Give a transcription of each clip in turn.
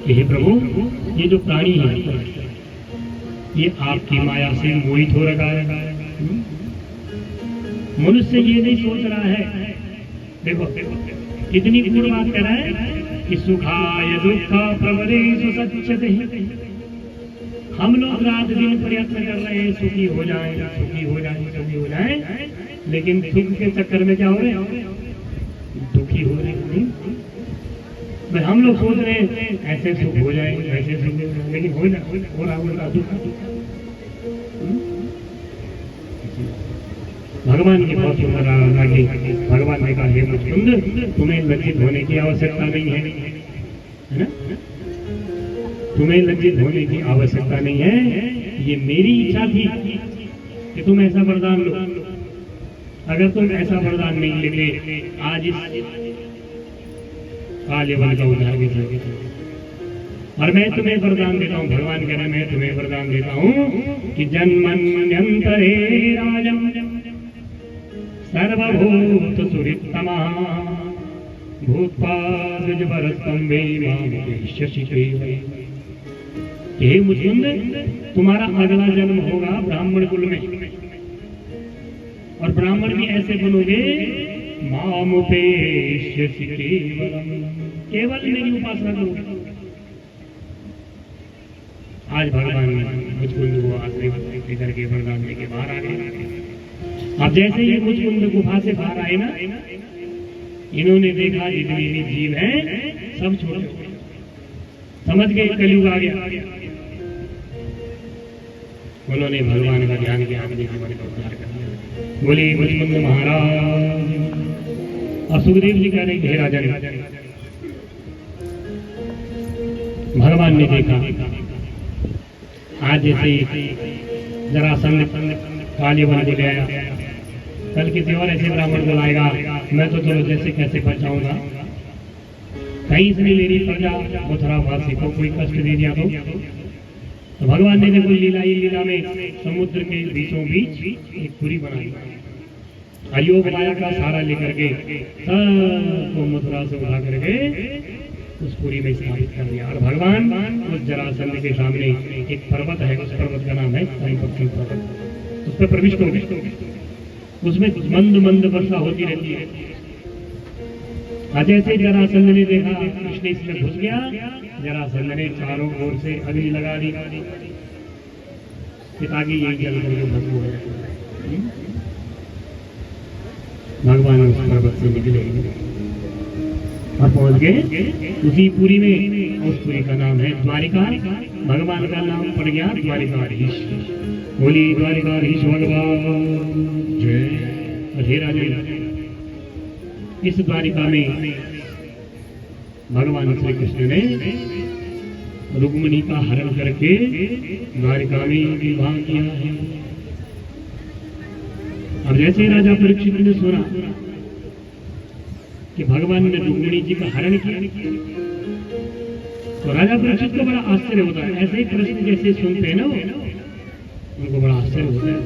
कि हे प्रभु, ये जो प्राणी है ये आपकी माया से मोहित हो रखा है। मनुष्य ये नहीं सोच रहा है, देखो कितनी पूर्ण बात कर रहा है कि सुखाय दुख प्रवरेषु सच्यते। हम लोग रात दिन प्रयत्न कर रहे हैं सुखी हो जाएं, सुखी हो जाएं, सुखी हो जाएं, लेकिन सुख के चक्कर में क्या हो रहे हैं, दुखी हो रहे हैं। तो हम लोग सोच रहे हैं ऐसे सुख हो जाए, ऐसे सुख हो जाए, लेकिन हो रहा दुख। भगवान की बहुत सुंदर लगी। भगवान ने कहा, हे मुकुंद, तुम्हें लज्जित होने की आवश्यकता नहीं है ना, तुम्हें लज्जित होने की आवश्यकता नहीं है। ये मेरी इच्छा थी कि तुम ऐसा वरदान लो। अगर तुम ऐसा वरदान नहीं लेते, आज इस काले वन का उद्धार भी कर। और मैं तुम्हें वरदान देता हूँ, भगवान कह रहे मैं तुम्हें वरदान देता हूँ कि जन्मन्यंतरे राजम सर्वभूत सुहृत्तमा भूत्वाद्विजवरस्तम्भे मामेष्यसिते। हे मुकुंद, तुम्हारा अगला जन्म होगा ब्राह्मण कुल में, और ब्राह्मण भी ऐसे बनोगे मामुपेष्यसि केवलम, केवल मेरी उपासना करोगे। आज भगवान मुकुंद को आशीर्वाद देकर के वरदान लेके बाहर आ गए। अब जैसे ही मुकुंद गुफा से बाहर आए ना, इन्होंने देखा जितने भी जीव हैं सब छोड़ गए, समझ गए कलयुग आ गया। उन्होंने भगवान का ध्यान किया, अपने जीवन का उद्धार कर दिया। बोले मुकुंद महाराज। और सुखदेव जी कह रहे हे राजन, भगवान ने देखा आज जैसे जरासंध काले वन को ले आया, कल किसी और ऐसे ब्राह्मण को लाएगा, मैं तो चलो जैसे कैसे बचाऊंगा। कहीं से मेरी प्रजा मथुरावासी को कोई कष्ट दे दिया तो भगवान ने देखो लीला में समुद्र के बीचों बीच एक पुरी बनाई, अयोग माया का सहारा लेकर के सबको मथुरा से उठा करके उस पुरी में स्थापित कर दिया। और भगवान उस जरासंध के सामने एक पर्वत है, उस पर्वत का नाम है संपत्ति पर्वत, उस पर प्रविष्ट हो गए। उसमें मंद मंद वर्षा होती रहती है। जैसे जरासंध ने देखा कृष्ण इसमें घुस गया, जरासंध ने चारों ओर से अग्नि लगा दी ताकि यही जल करके भस्म हो जाए। भगवान उस पर्वत से निकले और पहुंच गए उसी पुरी में। उस पुरी का नाम है द्वारिका। भगवान का नाम पड़ गया द्वारिकाधीश। बोली द्वारिकाधीश भगवान जय। हे राजन, इस द्वारिका में भगवान श्री कृष्ण ने रुक्मिणी का हरण करके द्वारिका में विवाह किया है। और जैसे राजा परीक्षित ने सुना कि भगवान ने रुक्मिणी जी का हरण किया तो राजा परीक्षित को बड़ा आश्चर्य होता है। ऐसे ही प्रश्न जैसे सुनते हैं ना उनको बड़ा आश्चर्य होता है।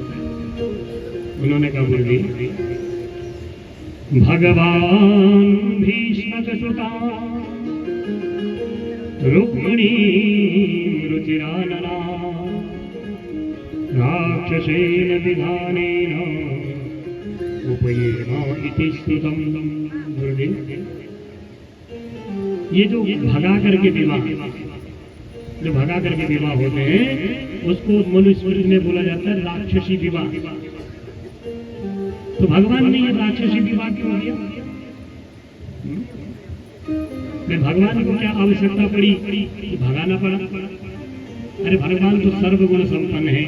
उन्होंने कहा बोली भगवान भीष्म सुता रुक्मिणी रुचिरानना राक्षसेन विधानेन उपयेमा इति श्रुतम्। ये जो भगा करके विवाह, जो भगा करके विवाह होते हैं उसको मनुस्मृति में बोला जाता है राक्षसी विवाह। तो भगवान ने ये राक्षसी विवाह क्यों किया? भगवान को क्या आवश्यकता पड़ी कि भगाना पड़ा? अरे भगवान तो सर्वगुण संपन्न है,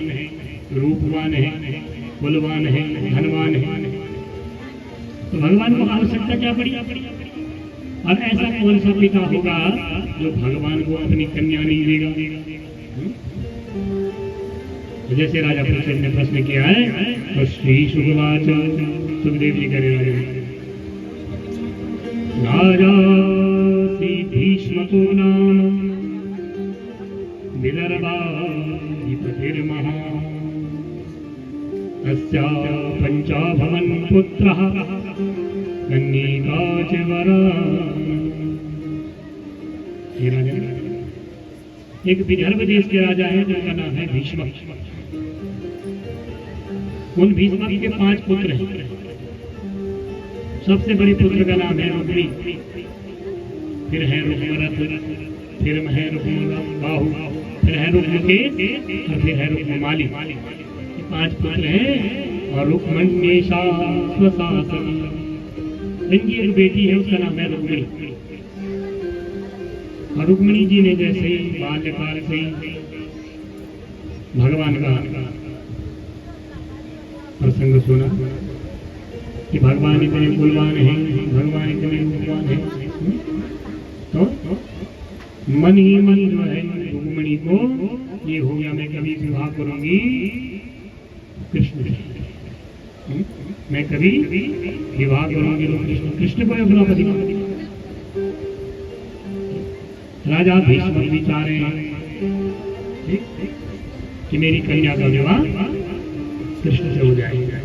रूपवान है, बलवान है, धनवान है, तो भगवान को आवश्यकता क्या पड़ी? और ऐसा कौन सा पिता होगा जो भगवान को अपनी कन्या नहीं देगा? तो जैसे राजा परीक्षित ने प्रश्न किया है तो श्री सुखवाच, सुखदेव जी करे राजा श्री भीष्म को नाम विदर्भाधिपतिर्महा तस्या पंचाभवन पुत्रः कन्यका च वरा। एक विदर्भ देश के राजा हैं जिनका नाम है भीष्म। उन भीष्म के 5 पुत्र हैं। सबसे बड़े पुत्र का नाम है रुक्मी, फिर है रुक्मरथ, फिर है रुक्मबाहु, फिर है रुक्मकेश और फिर है रुक्ममाली। ये 5 पुत्र हैं। और रुक्मण्येषा स्वशासनी, इनकी एक बेटी है, उसका नाम है रुक्मिणी। और रुक्मिणी जी ने जैसे ही बाल्यकाल से ही भगवान का प्रसंग सुना कि भगवान इतने कुलवान हैं, भगवान इतने रूपवान हैं, तो मन ही मन जो है रुक्मिणी को ये हो गया, मैं कभी विवाह करूंगी कृष्ण से, मैं कभी विवाह करूंगी तो कृष्ण को अपना पति। राजा भीष्म विचार कि मेरी कन्या का विवाह कृष्ण से हो जाएगा।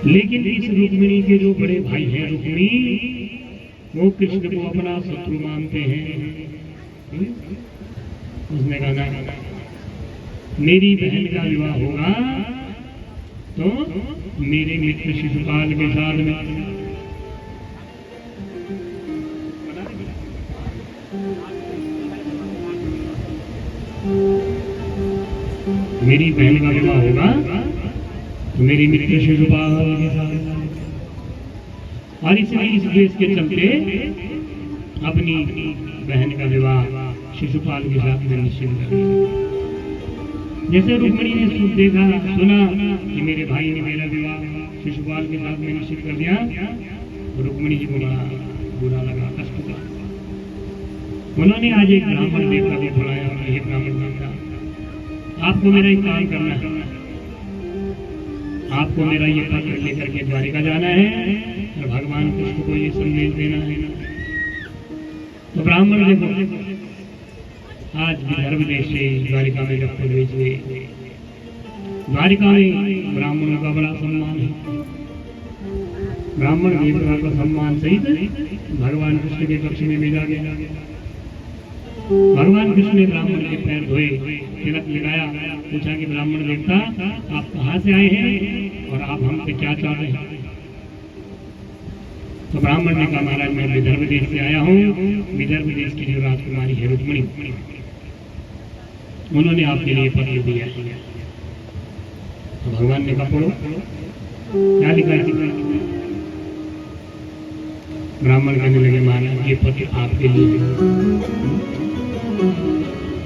लेकिन इस रुक्मिणी के जो बड़े भाई हैं रुक्मी, वो कृष्ण को अपना शत्रु मानते हैं। उसने कहा मेरी बहन का विवाह होगा तो मेरे मित्र शिशुपाल के साथ में। मेरी बहन का विवाह होगा तो मेरी मित्र शिशुपाल के साथ। और इसलिए इस देश के चलते अपनी बहन का विवाह शिशुपाल के साथ में निश्चित कर दिया। जैसे रुक्मिणी ने देखा सुना कि मेरे भाई ने मेरा विवाह शिशुपाल के साथ में निश्चित कर दिया, तो रुक्मिणी जी को बड़ा बुरा लगा, कष्ट हुआ। उन्होंने आज एक ब्राह्मण देवता भी बुलाया और ये ब्राह्मण देवता, आपको मेरा एक काम करना है, आपको मेरा ये पत्र लेकर के द्वारिका जाना है और भगवान कृष्ण को ये संदेश देना है। तो ब्राह्मण देखो आज विदर्भ देश से द्वारिका में जब प्रवेश हुए, द्वारिका में ब्राह्मणों का बड़ा सम्मान है। ब्राह्मण देवता का सम्मान सहित भगवान कृष्ण के कक्ष में भेजा गया। भगवान कृष्ण ने ब्राह्मण के पैर धोए, तिलक लगाया, पूछा कि ब्राह्मण देवता आप कहाँ से आए हैं और आप हमसे क्या चाह रहे हैं। तो ब्राह्मण ने कहा महाराज मैं विदर्भ देश से आया हूँ, विदर्भ देश की जो राजकुमारी है रुक्मिणी, उन्होंने आपके लिए पत्र दिया है। तो भगवान ने कहा पढ़ो क्या लिखा है। ब्राह्मण कहने लगे महाराज ये पत्र आपके लिए।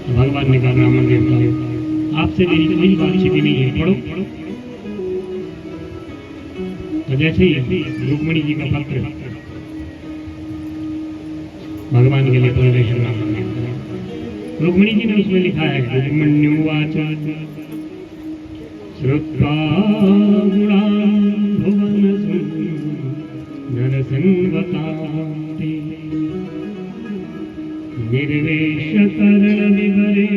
तो भगवान ने कहा ब्राह्मण देवता आपसे मेरी कोई बातचीत नहीं है, पढ़ो। तो जैसे ही रुक्मिणी जी का पत्र भगवान के लिए पढ़ रहे हैं ब्राह्मण ने, रुक्मिणी जी ने उसमें लिखा है रुक्मिण्युवाच श्रुत्वा गुणान् भुवन सुन्दरसन्वतान्ते निर्वेशकरण विवरे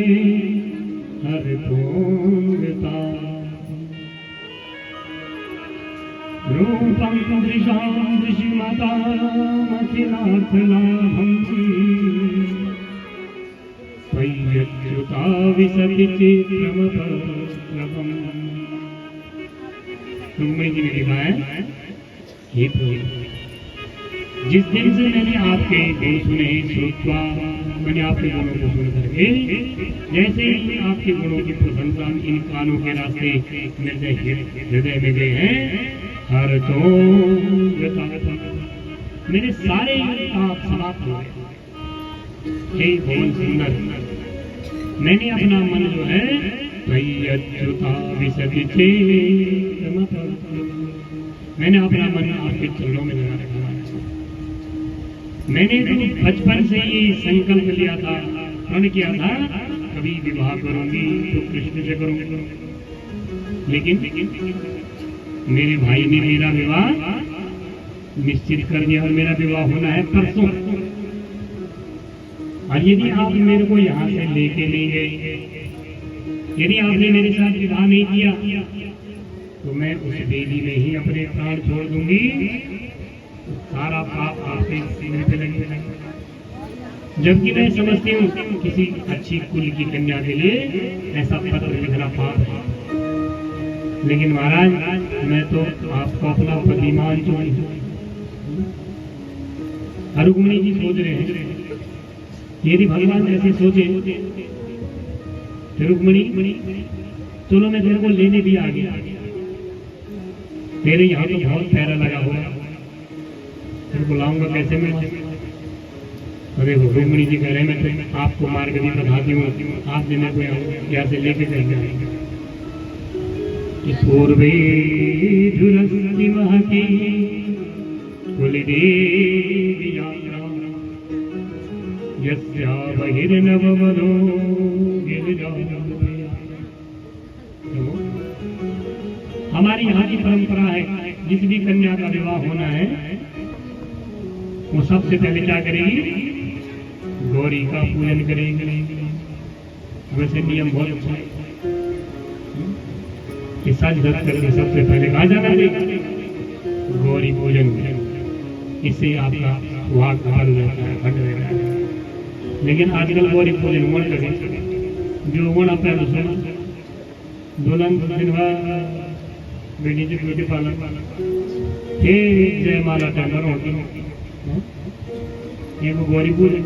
हरतोंगता रूपं दृशां दृशिमतामखिलार्थलाभम् त्वय्यच्युता विसति चित्रमपस्लभम्। रुक्मिणी जी ने लिखा है हे प्रभु, जिस दिन से मैंने आपके गुण सुने, श्रुत्वा मैंने आपके गुणों को सुन करके, जैसे ही आपके गुणों की प्रशंसा इन कानों के रास्ते मेरे हृदय में गए हैं, हर तो मेरे सारे पाप समाप्त हो गए। हे भुवन सुंदर, मैंने अपना मन जो है मैंने अपना मन आपके चरणों में लगा रखा। मैंने तो बचपन से ये संकल्प लिया था, प्रण किया था कभी विवाह करूंगी तो कृष्ण से करूंगी, लेकिन मेरे भाई ने मेरा विवाह निश्चित कर दिया और मेरा विवाह होना है परसों। और यदि आप मेरे को यहाँ से लेके नहीं गए, यदि आपने मेरे साथ विवाह नहीं किया, तो मैं उस वेदी में ही अपने प्राण छोड़ दूंगी। सारा पाप आपके सिर पे लगने लगेगा। जबकि मैं समझती हूँ किसी अच्छी कुल की कन्या के लिए ऐसा पत्र लिखना पाप है। लेकिन महाराज मैं तो आपको अपना पति मानती हूँ। रुक्मिणी जी सोच रहे हैं यदि भगवान ऐसे सोचे तो रुक्मिणी चलो मैं तेरे को लेने भी आ गया, तेरे यहाँ तो बहुत प्यारा लगा हुआ है, तेरे को लाऊंगा कैसे मैं? अरे रुक्मिणी जी कह रहे मैं तो आपको मार्ग भी बताती हूँ, आप दिन को यहाँ से लेके जाएंगे। पूर्वे धुरस्ति महती कुलदेवी यस्या बहिर्नवमनो हमारी यहाँ की परंपरा है जिस भी कन्या का विवाह होना है वो सबसे पहले क्या करेगी? गौरी का पूजन करेगी। वैसे नियम बहुत अच्छा है कि सज धज करके सबसे पहले कहा जाना चाहिए गौरी पूजन। इससे आपका सुहाग भाग रहता है, घट रहता है। लेकिन आजकल गौरी पूजन वर्ण करें जो वर्ण अपना दुल्हन दिन बेटी जी ब्यूटी पार्लर फिर जयमाला टेंडर होती है, ये वो गौरी पूजन।